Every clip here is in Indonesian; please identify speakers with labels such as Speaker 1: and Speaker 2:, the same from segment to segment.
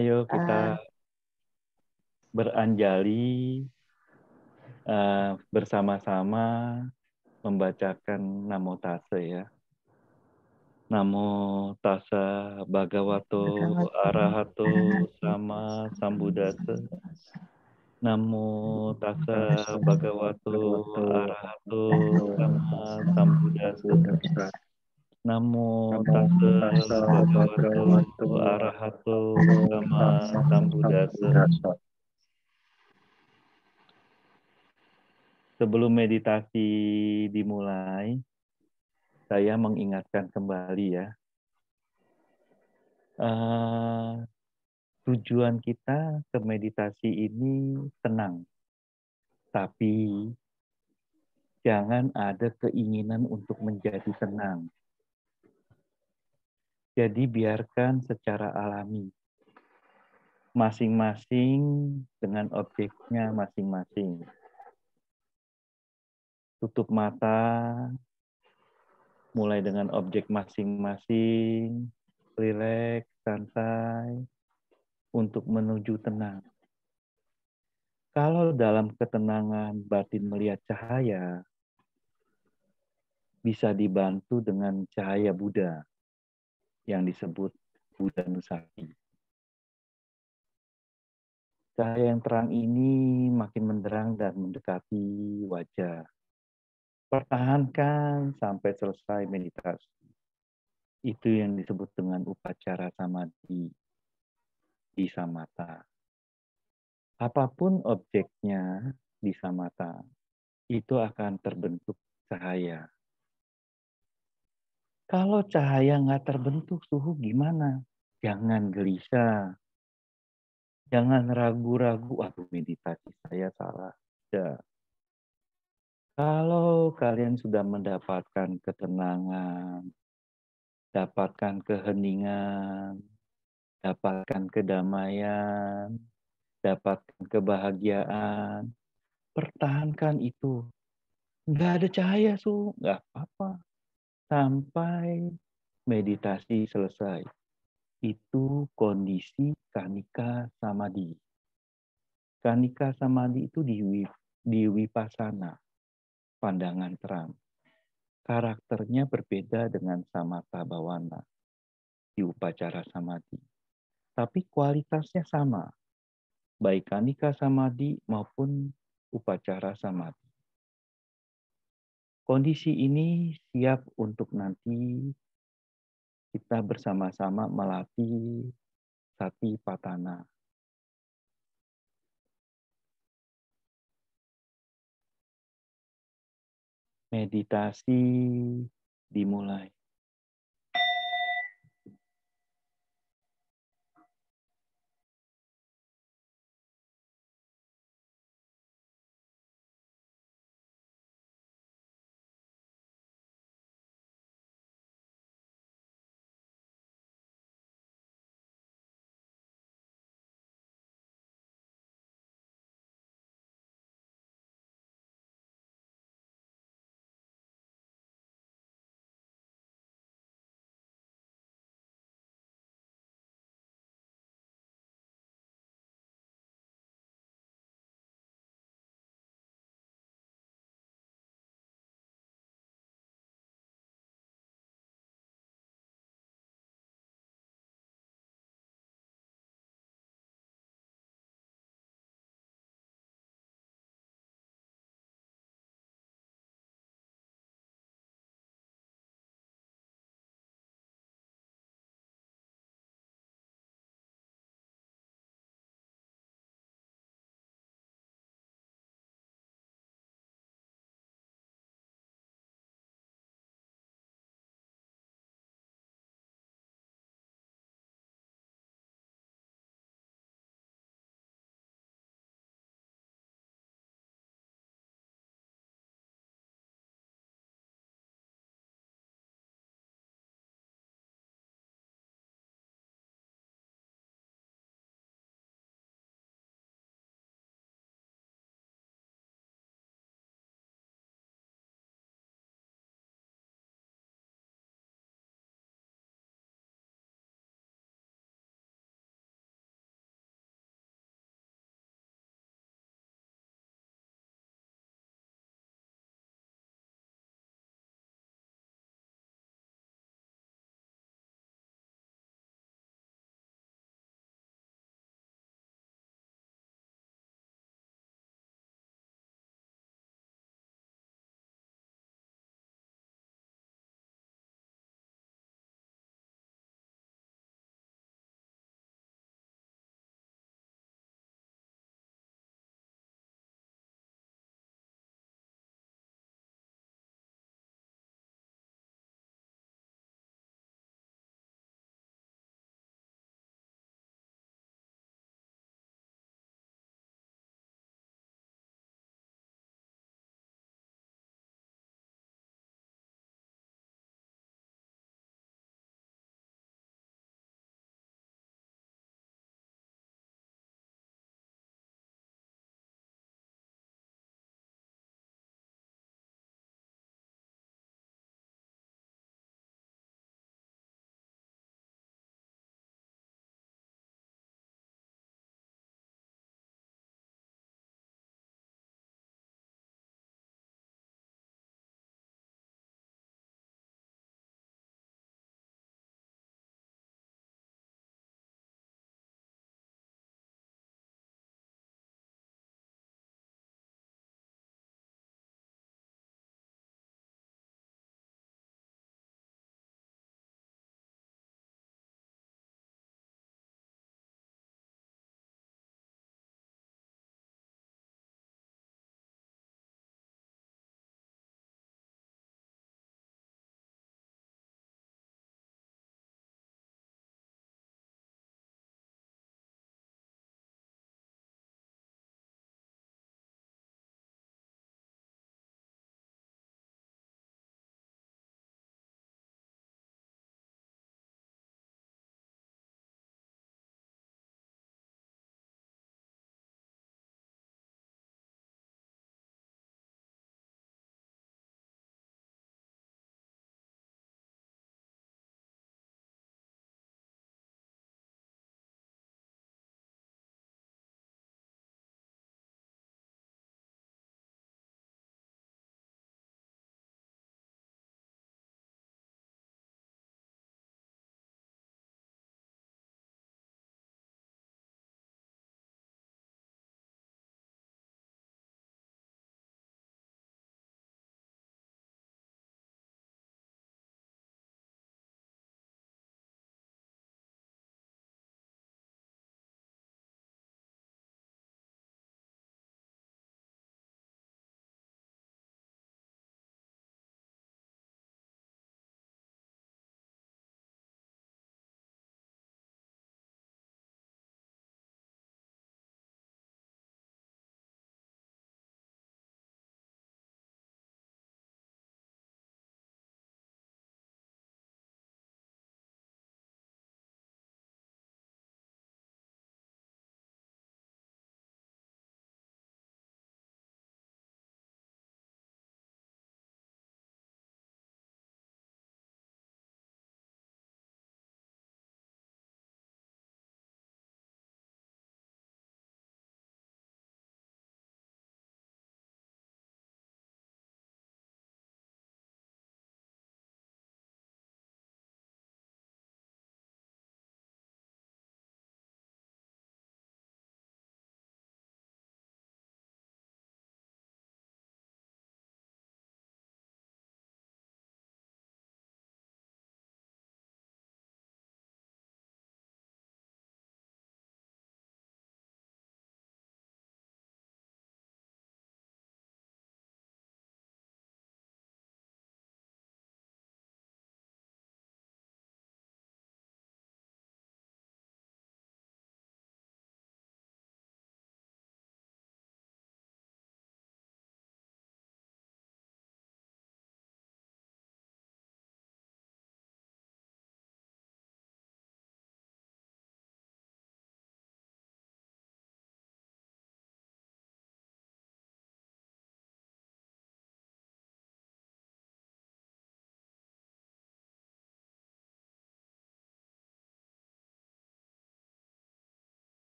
Speaker 1: Ayo kita
Speaker 2: Eh,
Speaker 1: beranjali bersama-sama membacakan Namo Tassa ya. Namo Tassa Bhagavato
Speaker 2: Bhagavato
Speaker 1: Arahato
Speaker 2: Arahato
Speaker 1: Sama Sambuddhassa. Namo Tassa Bhagavato
Speaker 2: Bhagavato
Speaker 1: Arahato Sama
Speaker 2: Sama
Speaker 1: Sambuddhassa.
Speaker 2: Sambuddhassa.
Speaker 1: Namo
Speaker 2: Namo
Speaker 1: Tassa
Speaker 2: Tassa
Speaker 1: Bhagavato
Speaker 2: Bhagavato
Speaker 1: Arahato Sama
Speaker 2: Sama
Speaker 1: Sambuddhassa.
Speaker 2: Sambuddhassa.
Speaker 1: Sebelum meditasi dimulai, saya mengingatkan kembali ya, eh, tujuan kita ke meditasi ini tenang, tapi jangan ada keinginan untuk menjadi tenang. Jadi biarkan secara alami, masing-masing dengan objeknya masing-masing. Tutup mata, mulai dengan objek masing-masing, rileks, santai, untuk menuju tenang. Kalau dalam ketenangan batin melihat cahaya, bisa dibantu dengan cahaya Buddha yang disebut Buddha Nusati. Cahaya yang terang ini makin menderang dan mendekati wajah. Pertahankan sampai selesai meditasi. Itu yang disebut dengan upacara samadhi di samatha. Apapun objeknya di samatha, itu akan terbentuk cahaya. Kalau cahaya nggak terbentuk, suhu gimana? Jangan gelisah. Jangan ragu-ragu, aduh meditasi saya salah. Ya. Kalau kalian sudah mendapatkan ketenangan, dapatkan keheningan, dapatkan kedamaian, dapatkan kebahagiaan, pertahankan itu. Nggak ada cahaya, nggak apa-apa. Sampai meditasi selesai. Itu kondisi kanika samadhi. Kanika samadhi itu di wipasana, pandangan terang. Karakternya berbeda dengan samatha bhawana di upacara samadhi. Tapi kualitasnya sama, baik kanika samadhi maupun upacara samadhi. Kondisi ini siap untuk nanti kita bersama-sama melatih satipatthana. Meditasi dimulai.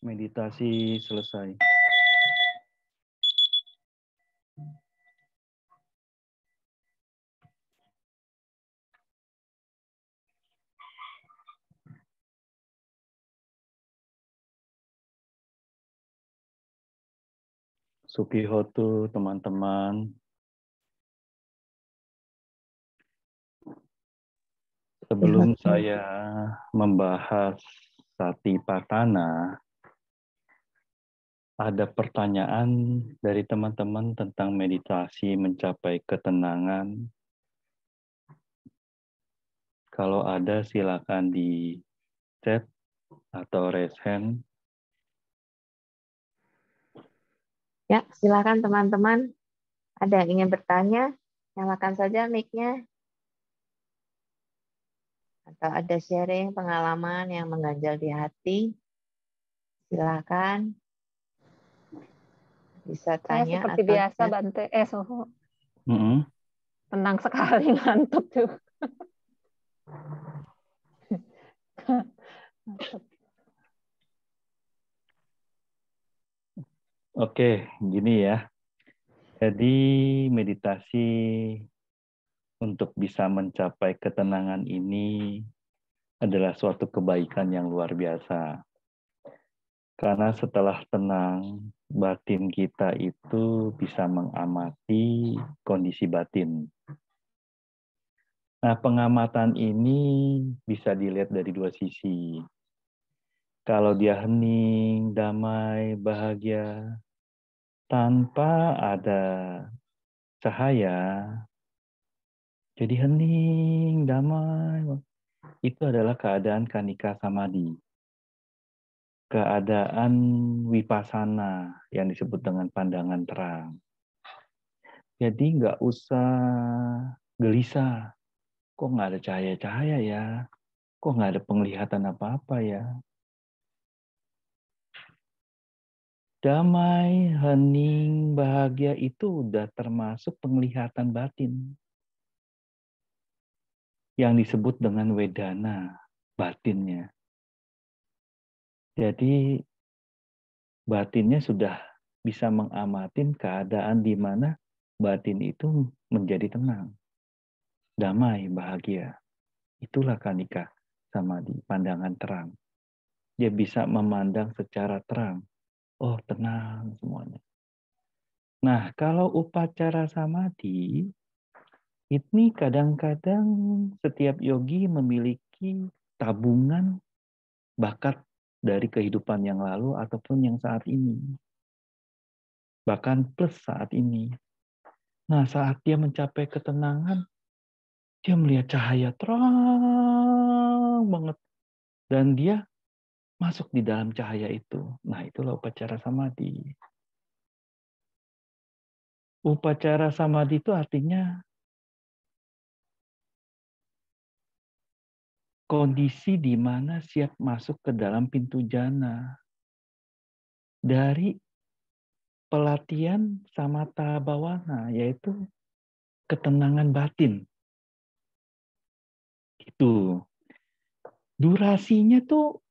Speaker 1: Meditasi selesai. Sukihotu, teman-teman. Sebelum saya membahas Satipatthana, ada pertanyaan dari teman-teman tentang meditasi mencapai ketenangan. Kalau ada, silakan di chat atau raise hand.
Speaker 2: Ya, silakan teman-teman. Ada yang ingin bertanya? Nyalakan saja mic-nya. Atau ada sharing pengalaman yang mengganjal di hati? Silakan. Bisa
Speaker 3: Saya
Speaker 2: tanya
Speaker 3: seperti
Speaker 2: atau
Speaker 3: biasa,
Speaker 2: chat.
Speaker 3: Bante. Suhu.
Speaker 1: Mm-mm.
Speaker 3: Tenang sekali, ngantuk juga.
Speaker 1: Oke, gini ya. Jadi meditasi untuk bisa mencapai ketenangan ini adalah suatu kebaikan yang luar biasa. Karena setelah tenang, batin kita itu bisa mengamati kondisi batin. Nah, pengamatan ini bisa dilihat dari dua sisi. Kalau dia hening, damai, bahagia, tanpa ada cahaya, jadi hening, damai, itu adalah keadaan kanika samadhi. Keadaan vipassana yang disebut dengan pandangan terang. Jadi nggak usah gelisah. Kok nggak ada cahaya-cahaya ya? Kok nggak ada penglihatan apa-apa ya? Damai, hening, bahagia itu udah termasuk penglihatan batin. Yang disebut dengan wedana, batinnya. Jadi batinnya sudah bisa mengamatin keadaan di mana batin itu menjadi tenang, damai, bahagia. Itulah kanika samadhi, pandangan terang. Dia bisa memandang secara terang. Oh, tenang semuanya. Nah, kalau upacara samadhi, ini kadang-kadang setiap yogi memiliki tabungan bakat dari kehidupan yang lalu ataupun yang saat ini. Bahkan plus saat ini. Nah, saat dia mencapai ketenangan, dia melihat cahaya terang banget. Dan dia masuk di dalam cahaya itu. Nah, itulah upacara samadhi. Upacara samadhi itu artinya kondisi di mana siap masuk ke dalam pintu jana. Dari pelatihan samatha bhawana, yaitu ketenangan batin. Itu. Durasinya tuh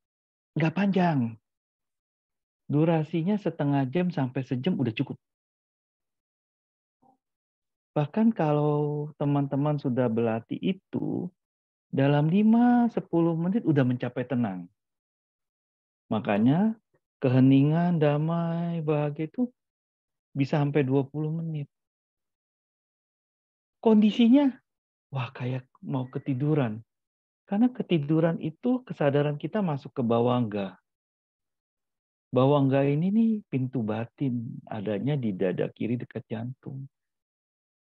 Speaker 1: nggak panjang. Durasinya setengah jam sampai sejam udah cukup. Bahkan kalau teman-teman sudah berlatih itu, dalam 5-10 menit udah mencapai tenang. Makanya keheningan, damai, bahagia itu bisa sampai 20 menit. Kondisinya, wah kayak mau ketiduran. Karena ketiduran itu kesadaran kita masuk ke bawangga. Bawangga ini nih pintu batin, adanya di dada kiri dekat jantung.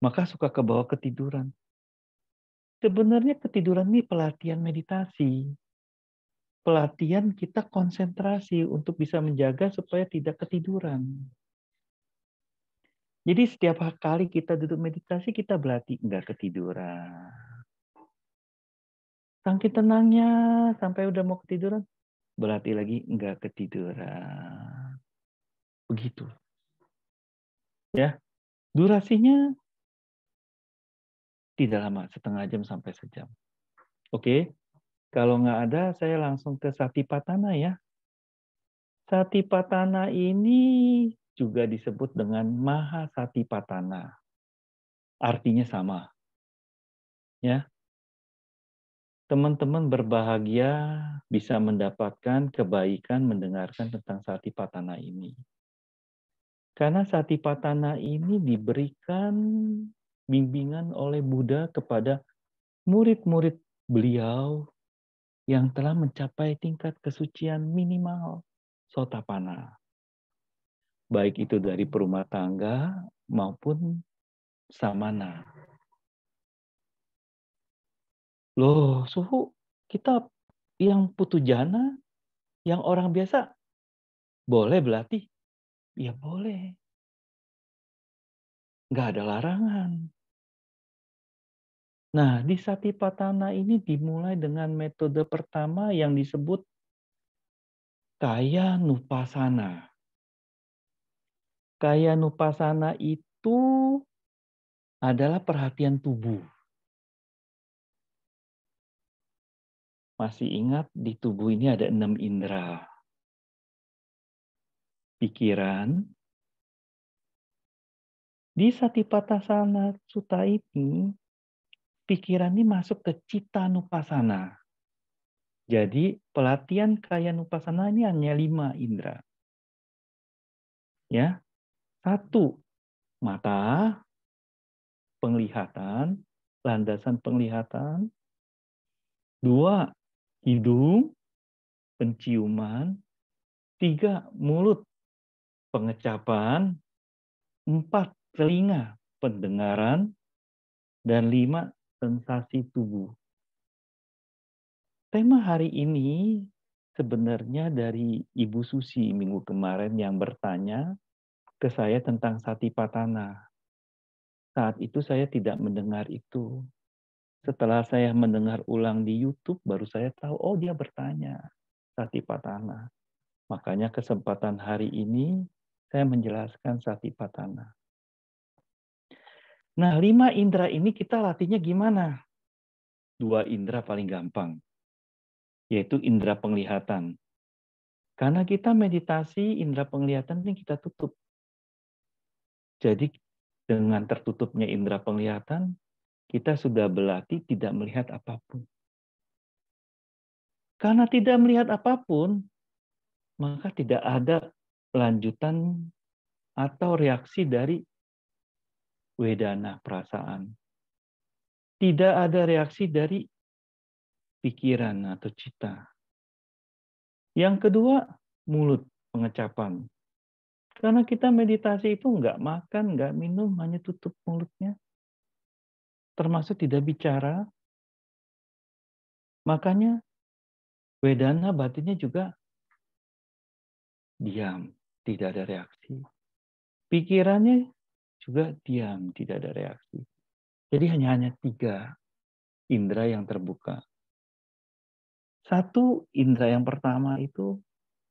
Speaker 1: Maka suka ke bawah ketiduran. Sebenarnya ketiduran ini pelatihan meditasi. Pelatihan kita konsentrasi untuk bisa menjaga supaya tidak ketiduran. Jadi setiap kali kita duduk meditasi, kita berlatih nggak ketiduran. Saking tenangnya sampai udah mau ketiduran, berlatih lagi nggak ketiduran. Begitu. Ya, durasinya tidak lama, setengah jam sampai sejam. Oke, kalau nggak ada, saya langsung ke Satipatthana ya. Satipatthana ini juga disebut dengan Mahasatipatthana. Artinya sama. Ya. Teman-teman berbahagia bisa mendapatkan kebaikan mendengarkan tentang Satipatthana ini. Karena Satipatthana ini diberikan bimbingan oleh Buddha kepada murid-murid beliau yang telah mencapai tingkat kesucian minimal Sotapanna. Baik itu dari perumah tangga maupun samana. Loh, suhu kita yang putujana, yang orang biasa, boleh berlatih? Ya boleh. Nggak ada larangan. Nah, di Satipatthana ini dimulai dengan metode pertama yang disebut Kaya Nupassana. Kaya Nupassana itu adalah perhatian tubuh. Masih ingat di tubuh ini ada 6 indera. Pikiran. Di Satipatthana Sutta ini, pikiran ini masuk ke Citta Nupassana. Jadi pelatihan Kaya Nupassana ini hanya 5 indera. Ya. 1, mata, penglihatan, landasan penglihatan. 2, hidung, penciuman. 3, mulut, pengecapan. 4, telinga, pendengaran. Dan 5, sensasi tubuh. Tema hari ini sebenarnya dari Ibu Susi minggu kemarin yang bertanya ke saya tentang Satipatthana. Saat itu saya tidak mendengar itu. Setelah saya mendengar ulang di YouTube, baru saya tahu, oh dia bertanya Satipatthana. Makanya kesempatan hari ini saya menjelaskan Satipatthana. Nah, 5 indera ini kita latihnya gimana? 2 indera paling gampang, yaitu indera penglihatan. Karena kita meditasi, indera penglihatan ini kita tutup. Jadi dengan tertutupnya indera penglihatan, kita sudah berlatih tidak melihat apapun. Karena tidak melihat apapun, maka tidak ada lanjutan atau reaksi dari wedana perasaan. Tidak ada reaksi dari pikiran atau cita. Yang kedua, mulut, pengecapan. Karena kita meditasi itu nggak makan, nggak minum, hanya tutup mulutnya. Termasuk tidak bicara. Makanya wedana batinnya juga diam, tidak ada reaksi. Pikirannya juga diam, tidak ada reaksi. Jadi hanya 3 indera yang terbuka. 1, indera yang pertama itu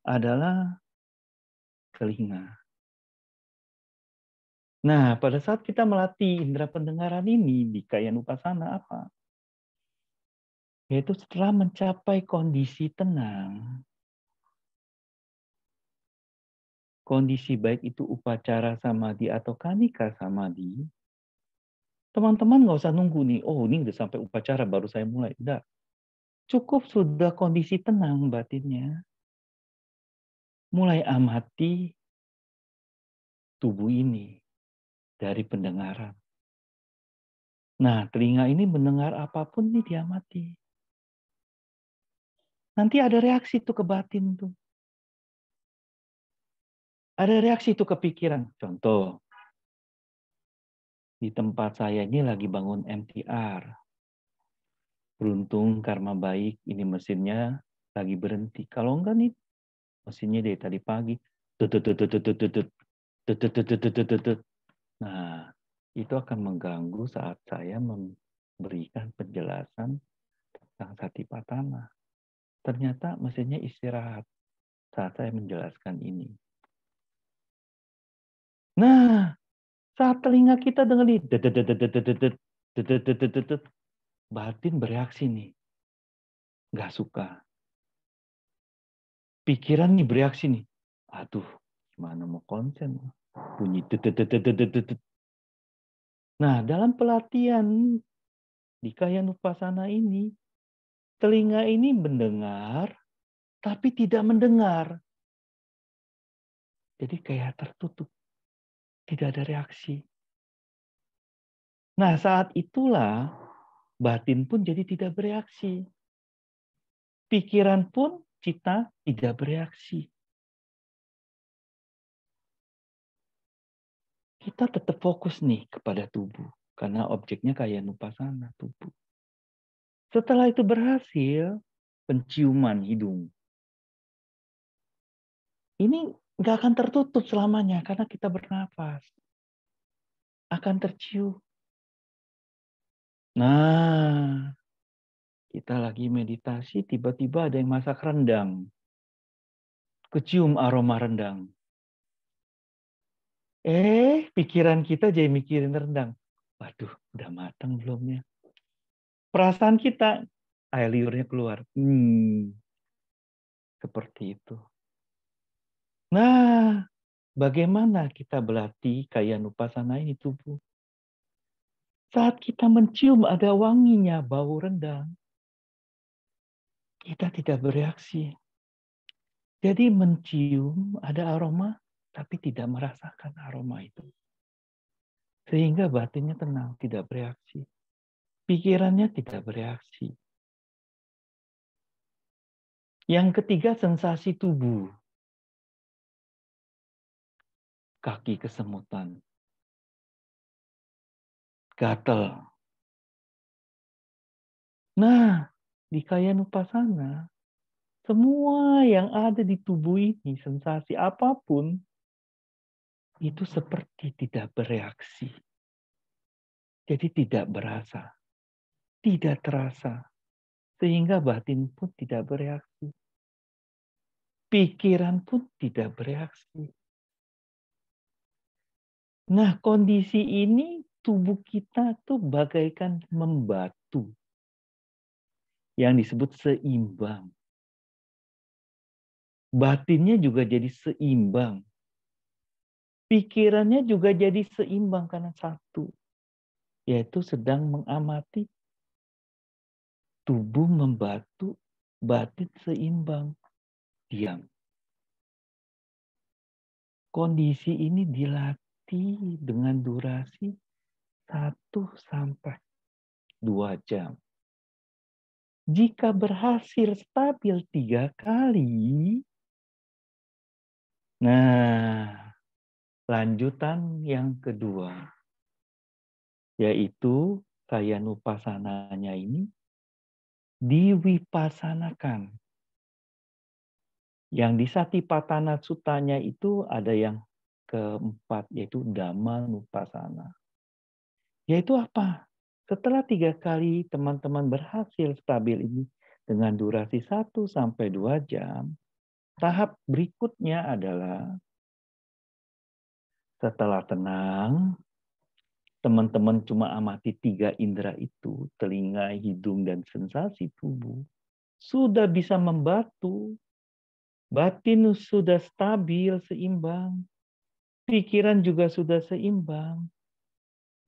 Speaker 1: adalah telinga. Nah, pada saat kita melatih indera pendengaran ini di Kaya Nupassana apa? Yaitu setelah mencapai kondisi tenang, kondisi baik itu upacara samadhi atau kanika samadhi, teman-teman nggak usah nunggu nih, oh ini udah sampai upacara baru saya mulai. Enggak. Cukup sudah kondisi tenang batinnya. Mulai amati tubuh ini dari pendengaran. Nah, telinga ini mendengar apapun ini diamati. Nanti ada reaksi tuh ke batin tuh. Ada reaksi tuh ke pikiran. Contoh, di tempat saya ini lagi bangun MTR. Beruntung karma baik, ini mesinnya lagi berhenti. Kalau enggak nih, mesinnya dari tadi pagi. Nah, itu akan mengganggu saat saya memberikan penjelasan tentang Satipatthana. Ternyata mesinnya istirahat saat saya menjelaskan ini. Nah, saat telinga kita dengar nih, batin bereaksi nih. Nggak suka. Pikiran nih bereaksi nih. Aduh, gimana mau konsen? Bunyi dedet. Nah, dalam pelatihan di Kayanupasana ini, telinga ini mendengar, tapi tidak mendengar. Jadi kayak tertutup, tidak ada reaksi. Nah, saat itulah batin pun jadi tidak bereaksi. Pikiran pun kita tidak bereaksi. Kita tetap fokus nih kepada tubuh. Karena objeknya Kayanupasana, tubuh. Setelah itu berhasil, penciuman hidung. Ini nggak akan tertutup selamanya karena kita bernafas. Akan tercium. Nah, kita lagi meditasi, tiba-tiba ada yang masak rendang. Kecium aroma rendang. Pikiran kita jadi mikirin rendang. Waduh, udah matang belum ya? Perasaan kita, air liurnya keluar. Seperti itu. Nah, bagaimana kita berlatih Kayanupasana ini tubuh? Saat kita mencium ada wanginya bau rendang, kita tidak bereaksi. Jadi mencium ada aroma, tapi tidak merasakan aroma itu. Sehingga batinnya tenang, tidak bereaksi. Pikirannya tidak bereaksi. Yang ketiga, sensasi tubuh. Kaki kesemutan. Gatel. Nah, di Kayanupasana, semua yang ada di tubuh ini, sensasi apapun, itu seperti tidak bereaksi. Jadi tidak berasa. Tidak terasa. Sehingga batin pun tidak bereaksi. Pikiran pun tidak bereaksi. Nah, kondisi ini tubuh kita tuh bagaikan membatu. Yang disebut seimbang. Batinnya juga jadi seimbang. Pikirannya juga jadi seimbang karena satu. Yaitu sedang mengamati tubuh membatu, batin seimbang. Diam. Kondisi ini dilatih dengan durasi 1-2 jam. Jika berhasil stabil 3 kali, nah lanjutan yang kedua, yaitu Kayanupasananya ini diwipasanakan. Yang di Satipatthana Suttanya itu ada yang keempat, yaitu Dhammanupasana. Yaitu apa? Setelah 3 kali teman-teman berhasil stabil ini dengan durasi 1-2 jam, tahap berikutnya adalah setelah tenang, teman-teman cuma amati 3 indera itu, telinga, hidung, dan sensasi tubuh, sudah bisa membatu, batin sudah stabil, seimbang, pikiran juga sudah seimbang.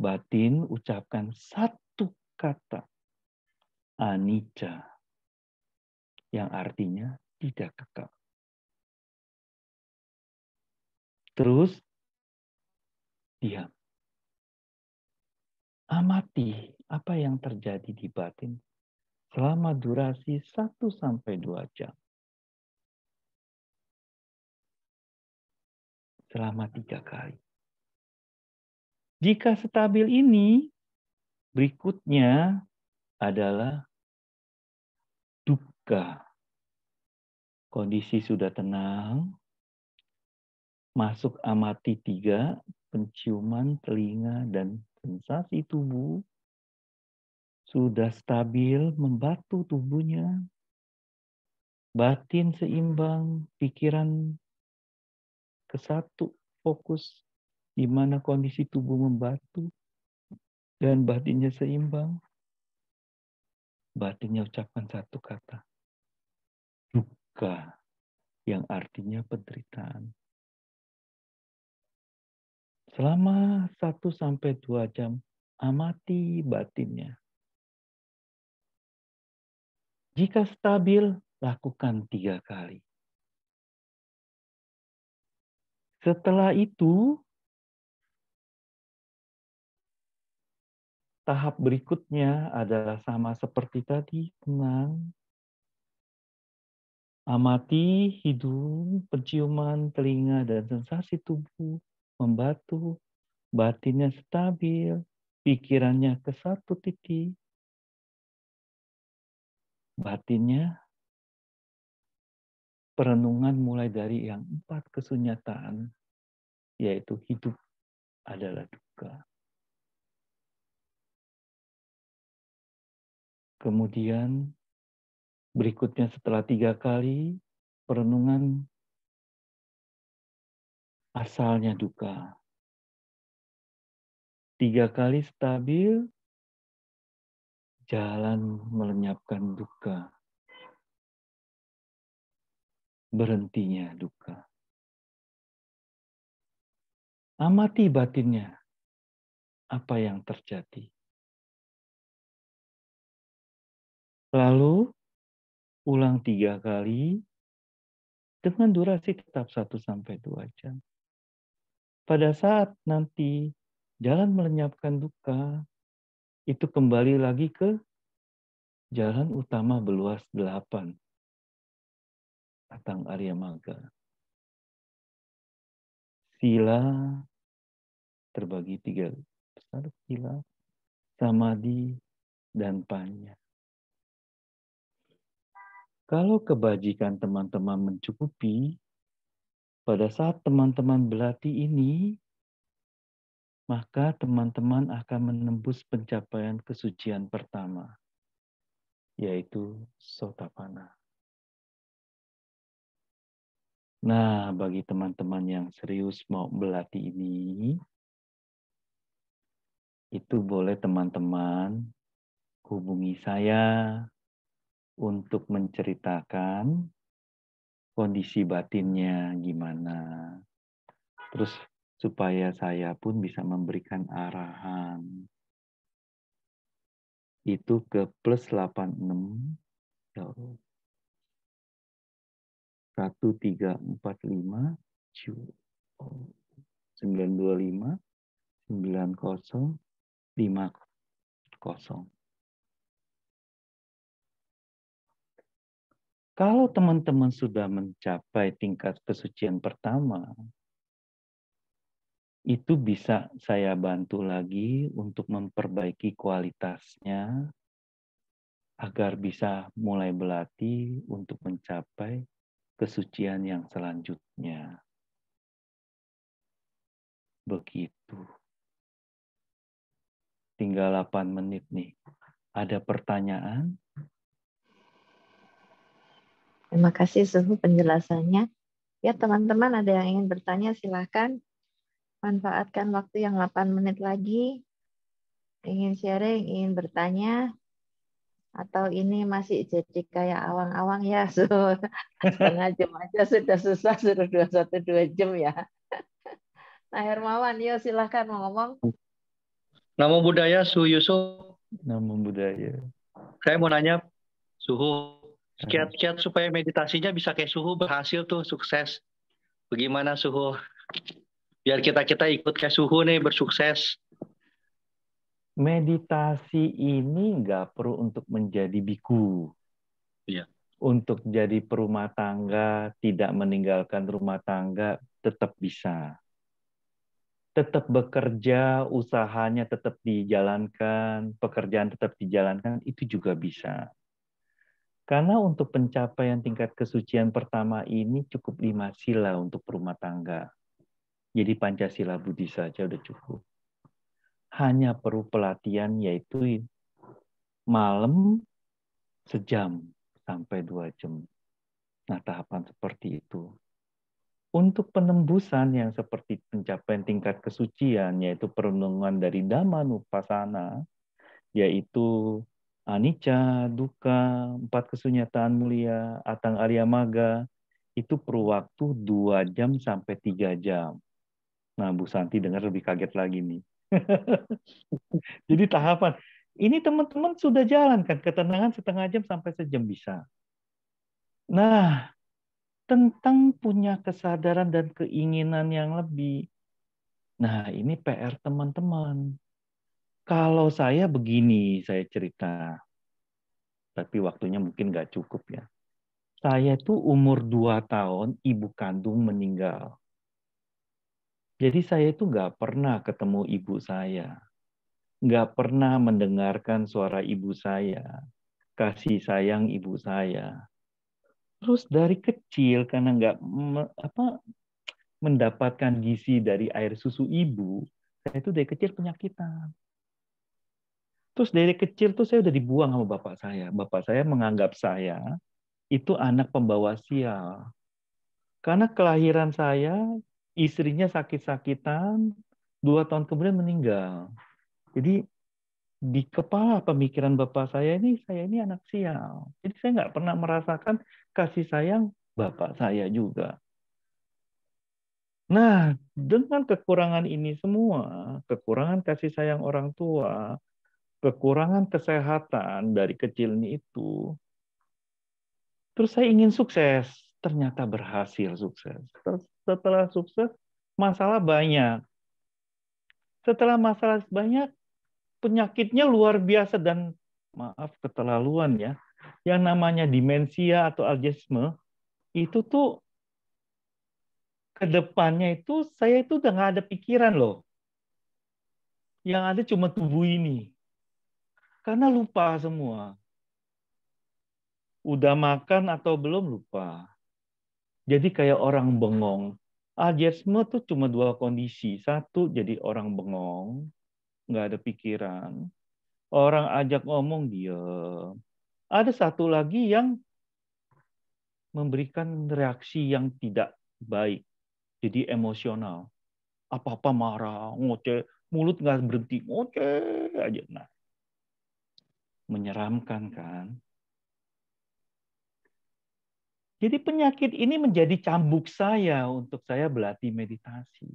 Speaker 1: Batin ucapkan satu kata, anicca, yang artinya tidak kekal. Terus diam. Amati apa yang terjadi di batin selama durasi 1-2 jam. Selama 3 kali. Jika stabil ini, berikutnya adalah dukkha. Kondisi sudah tenang. Masuk amati 3, penciuman, telinga, dan sensasi tubuh. Sudah stabil, membatu tubuhnya. Batin seimbang, pikiran kesatu, fokus di mana kondisi tubuh membatu dan batinnya seimbang. Batinnya ucapkan satu kata, dukkha. yang artinya penderitaan. Selama 1-2 jam, amati batinnya. Jika stabil, lakukan 3 kali. Setelah itu, tahap berikutnya adalah sama seperti tadi, tenang. Amati hidung, penciuman, telinga, dan sensasi tubuh membatu. Batinnya stabil, pikirannya ke satu titik. Batinnya perenungan mulai dari yang 4 kesunyataan, yaitu hidup adalah duka. Kemudian berikutnya setelah 3 kali, perenungan asalnya duka. 3 kali stabil, jalan melenyapkan duka. Berhentinya duka. Amati batinnya. Apa yang terjadi? Lalu, ulang 3 kali dengan durasi tetap 1-2 jam. Pada saat nanti jalan melenyapkan duka, itu kembali lagi ke jalan utama beluas 8. Atang Arya Magga. Sila terbagi 3 besar, sila, samadhi, dan panya. Kalau kebajikan teman-teman mencukupi, pada saat teman-teman berlatih ini, maka teman-teman akan menembus pencapaian kesucian pertama, yaitu Sotapanna. Nah, bagi teman-teman yang serius mau berlatih ini, itu boleh teman-teman hubungi saya untuk menceritakan kondisi batinnya gimana. Terus supaya saya pun bisa memberikan arahan. Itu ke +86 1345 925 9050. Kalau teman-teman sudah mencapai tingkat kesucian pertama, itu bisa saya bantu lagi untuk memperbaiki kualitasnya agar bisa mulai berlatih untuk mencapai kesucian yang selanjutnya. Begitu. Tinggal 8 menit nih. Ada pertanyaan?
Speaker 2: Terima kasih Suhu penjelasannya. Ya teman-teman ada yang ingin bertanya silahkan. Manfaatkan waktu yang 8 menit lagi. Ingin sharing, ingin bertanya. Atau ini masih jadi kayak awang-awang ya. Suhu. Setengah jam aja sudah susah, sudah 2 jam ya. Nah Hermawan, yuk silahkan mau ngomong.
Speaker 4: Namo Buddhaya, Suhu Yusuf.
Speaker 1: Namo Buddhaya.
Speaker 4: Saya mau nanya, Suhu, kiat-kiat supaya meditasinya bisa kayak Suhu berhasil tuh, sukses. Bagaimana Suhu? Biar kita ikut kayak Suhu nih, bersukses.
Speaker 1: Meditasi ini nggak perlu untuk menjadi biku.
Speaker 4: Iya.
Speaker 1: Untuk jadi perumah tangga, tidak meninggalkan rumah tangga, tetap bisa. Tetap bekerja, usahanya tetap dijalankan, pekerjaan tetap dijalankan, itu juga bisa. Karena untuk pencapaian tingkat kesucian pertama ini cukup 5 sila untuk rumah tangga. Jadi Pancasila Budi saja udah cukup. Hanya perlu pelatihan yaitu malam sejam sampai 2 jam. Nah, tahapan seperti itu. Untuk penembusan yang seperti pencapaian tingkat kesucian, yaitu perenungan dari Dhammanupassana, yaitu anicca, dukkha, 4 kesunyataan mulia, atang Arya Magga, itu perlu waktu 2 jam sampai 3 jam. Nah, Bu Santi dengar lebih kaget lagi nih. Jadi tahapan. Ini teman-teman sudah jalan kan, ketenangan setengah jam sampai sejam bisa. Nah, tentang punya kesadaran dan keinginan yang lebih. Nah, ini PR teman-teman. Kalau saya begini, saya cerita. Tapi waktunya mungkin nggak cukup ya. Saya tuh umur 2 tahun, ibu kandung meninggal. Jadi saya itu nggak pernah ketemu ibu saya. Nggak pernah mendengarkan suara ibu saya. Kasih sayang ibu saya. Terus dari kecil, karena nggak mendapatkan gizi dari air susu ibu, saya itu dari kecil penyakitan. Terus dari kecil tuh saya udah dibuang sama bapak saya. Bapak saya menganggap saya itu anak pembawa sial. Karena kelahiran saya, istrinya sakit-sakitan, 2 tahun kemudian meninggal. Jadi di kepala pemikiran bapak saya ini anak sial. Jadi saya nggak pernah merasakan kasih sayang bapak saya juga. Nah, dengan kekurangan ini semua, kekurangan kasih sayang orang tua, kekurangan kesehatan dari kecil ini itu, terus saya ingin sukses, ternyata berhasil sukses. Setelah sukses, masalah banyak. Setelah masalah banyak, penyakitnya luar biasa dan maaf keterlaluan ya. Yang namanya demensia atau Alzheimer, itu tuh ke depannya itu saya itu udah nggak ada pikiran loh. Yang ada cuma tubuh ini. Karena lupa semua. Udah makan atau belum lupa. Jadi kayak orang bengong. Alzheimer tuh cuma 2 kondisi. Satu, jadi orang bengong, nggak ada pikiran. Orang ajak ngomong, diam. Ada satu lagi yang memberikan reaksi yang tidak baik. Jadi emosional. Apa-apa marah, ngoceh, mulut nggak berhenti, ngoceh aja. Nah, menyeramkan kan? Jadi penyakit ini menjadi cambuk saya untuk saya berlatih meditasi.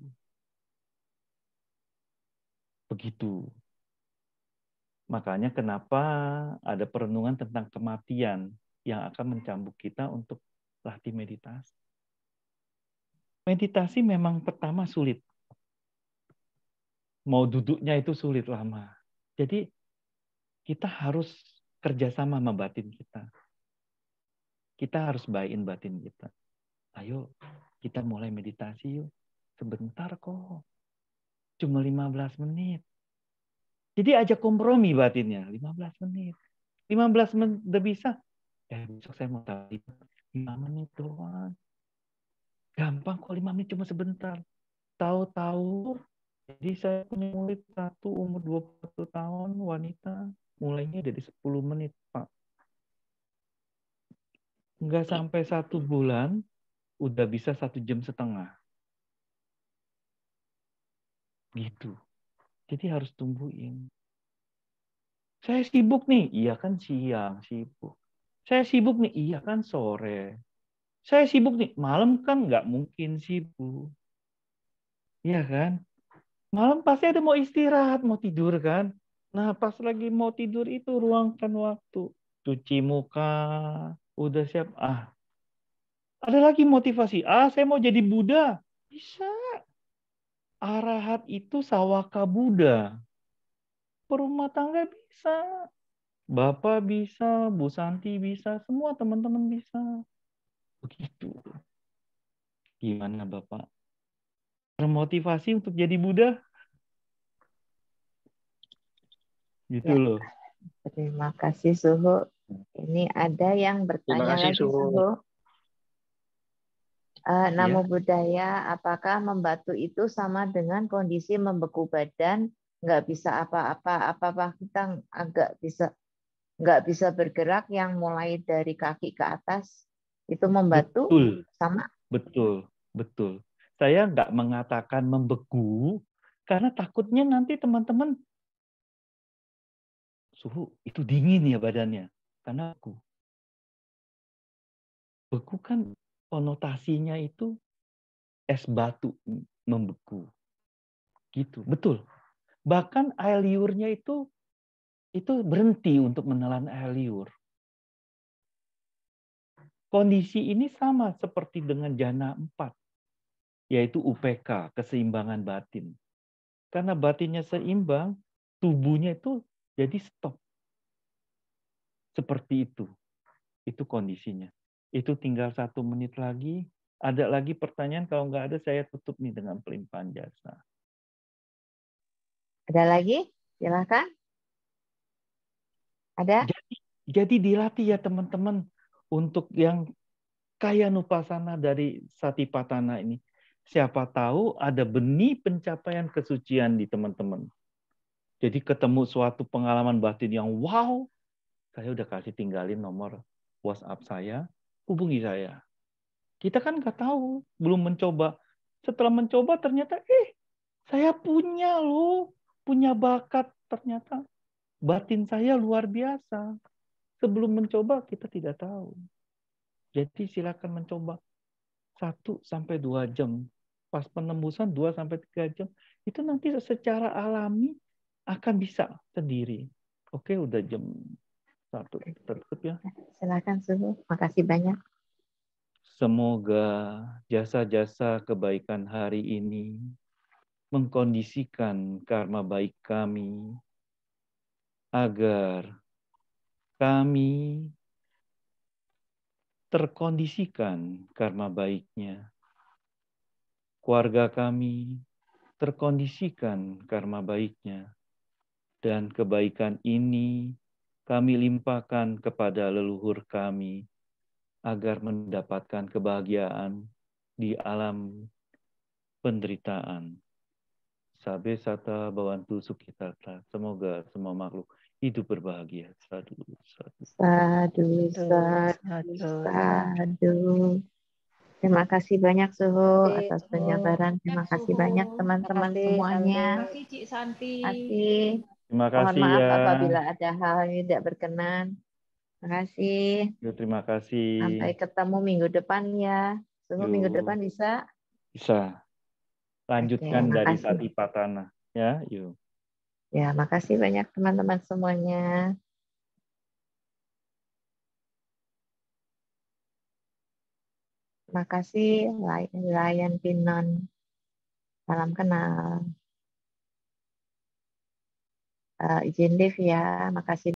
Speaker 1: Begitu. Makanya kenapa ada perenungan tentang kematian yang akan mencambuk kita untuk latih meditasi. Meditasi memang pertama sulit. Mau duduknya itu sulit lama. Jadi kita harus kerjasama sama batin kita. Kita harus baik-in batin kita. Ayo kita mulai meditasi yuk. Sebentar kok. Cuma 15 menit. Jadi ajak kompromi batinnya. 15 menit. 15 menit udah bisa. Besok saya mau tahu 5 menit doang. Gampang kok 5 menit cuma sebentar. Tahu-tahu. Jadi saya punya murid satu umur 21 tahun wanita. Mulainya dari 10 menit Pak. Nggak sampai 1 bulan. Udah bisa 1,5 jam. Gitu. Jadi harus tungguin. Saya sibuk nih. Iya kan siang sibuk. Saya sibuk nih. Iya kan sore. Saya sibuk nih. Malam kan nggak mungkin sibuk. Iya kan? Malam pasti ada mau istirahat, mau tidur kan? Nah, pas lagi mau tidur itu ruangkan waktu. Cuci muka. Udah siap. Ada lagi motivasi. Saya mau jadi Buddha. Bisa. Arahat itu sawaka Buddha. Perumah tangga bisa. Bapak bisa, Bu Santi bisa, semua teman-teman bisa. Begitu. Gimana Bapak? Termotivasi untuk jadi Buddha? Gitu
Speaker 2: Ya,
Speaker 1: loh.
Speaker 2: terima kasih Suhu. Ini ada yang
Speaker 4: Terima
Speaker 2: bertanya
Speaker 4: kasih,
Speaker 2: lagi
Speaker 4: Suhu.
Speaker 2: Suhu. Namo
Speaker 1: Ya.
Speaker 2: Buddhaya, apakah membatu itu sama dengan kondisi membeku badan, nggak bisa apa-apa, apakah kita nggak bisa bergerak yang mulai dari kaki ke atas itu membatu
Speaker 1: Betul,
Speaker 2: sama?
Speaker 1: betul, betul. Saya nggak mengatakan membeku, karena takutnya nanti teman-teman, Suhu, itu dingin ya badannya. Karena beku kan konotasinya itu es batu membeku. Gitu, betul. Bahkan air liurnya itu berhenti untuk menelan air liur. Kondisi ini sama seperti dengan jana 4, yaitu UPK, keseimbangan batin. Karena batinnya seimbang, tubuhnya itu jadi stop. Seperti itu. Itu kondisinya. Itu tinggal 1 menit lagi. Ada lagi pertanyaan? Kalau nggak ada, saya tutup nih dengan pelimpahan jasa.
Speaker 2: Ada lagi? Silakan. Ada?
Speaker 1: Jadi dilatih ya teman-teman. Untuk yang kaya nupasana dari Satipatthana ini. Siapa tahu ada benih pencapaian kesucian di teman-teman. Jadi ketemu suatu pengalaman batin yang wow, saya udah kasih tinggalin nomor WhatsApp saya, hubungi saya. Kita kan nggak tahu, belum mencoba. Setelah mencoba ternyata, saya punya loh, punya bakat. Ternyata batin saya luar biasa. Sebelum mencoba kita tidak tahu. Jadi silakan mencoba 1-2 jam. Pas penembusan 2-3 jam. Itu nanti secara alami akan bisa sendiri. Oke, udah jam 1. Tutup ya.
Speaker 2: Silakan Suhu. Makasih banyak.
Speaker 1: Semoga jasa-jasa kebaikan hari ini mengkondisikan karma baik kami agar kami terkondisikan karma baiknya. Keluarga kami terkondisikan karma baiknya. Dan kebaikan ini kami limpahkan kepada leluhur kami agar mendapatkan kebahagiaan di alam penderitaan. Sabe sata bawantu sukitata. Semoga semua makhluk hidup berbahagia. Sadu, sadu.
Speaker 2: Sadu, sadu, sadu. Terima kasih banyak Suhu atas penjabaran. Terima kasih banyak teman-teman semuanya.
Speaker 3: Terima kasih Cik Santi.
Speaker 1: Terima
Speaker 2: Mohon
Speaker 1: kasih
Speaker 2: maaf
Speaker 1: ya.
Speaker 2: apabila ada hal yang tidak berkenan. Terima kasih.
Speaker 1: Terima kasih.
Speaker 2: Sampai ketemu minggu depan ya. Suhu minggu depan bisa?
Speaker 1: Bisa. Lanjutkan
Speaker 2: Oke,
Speaker 1: dari
Speaker 2: makasih.
Speaker 1: Satipatthana. Ya, yuk.
Speaker 2: Ya, makasih banyak teman-teman semuanya. Terima kasih Lion Pinon. Salam kenal. Izin live ya. Makasih.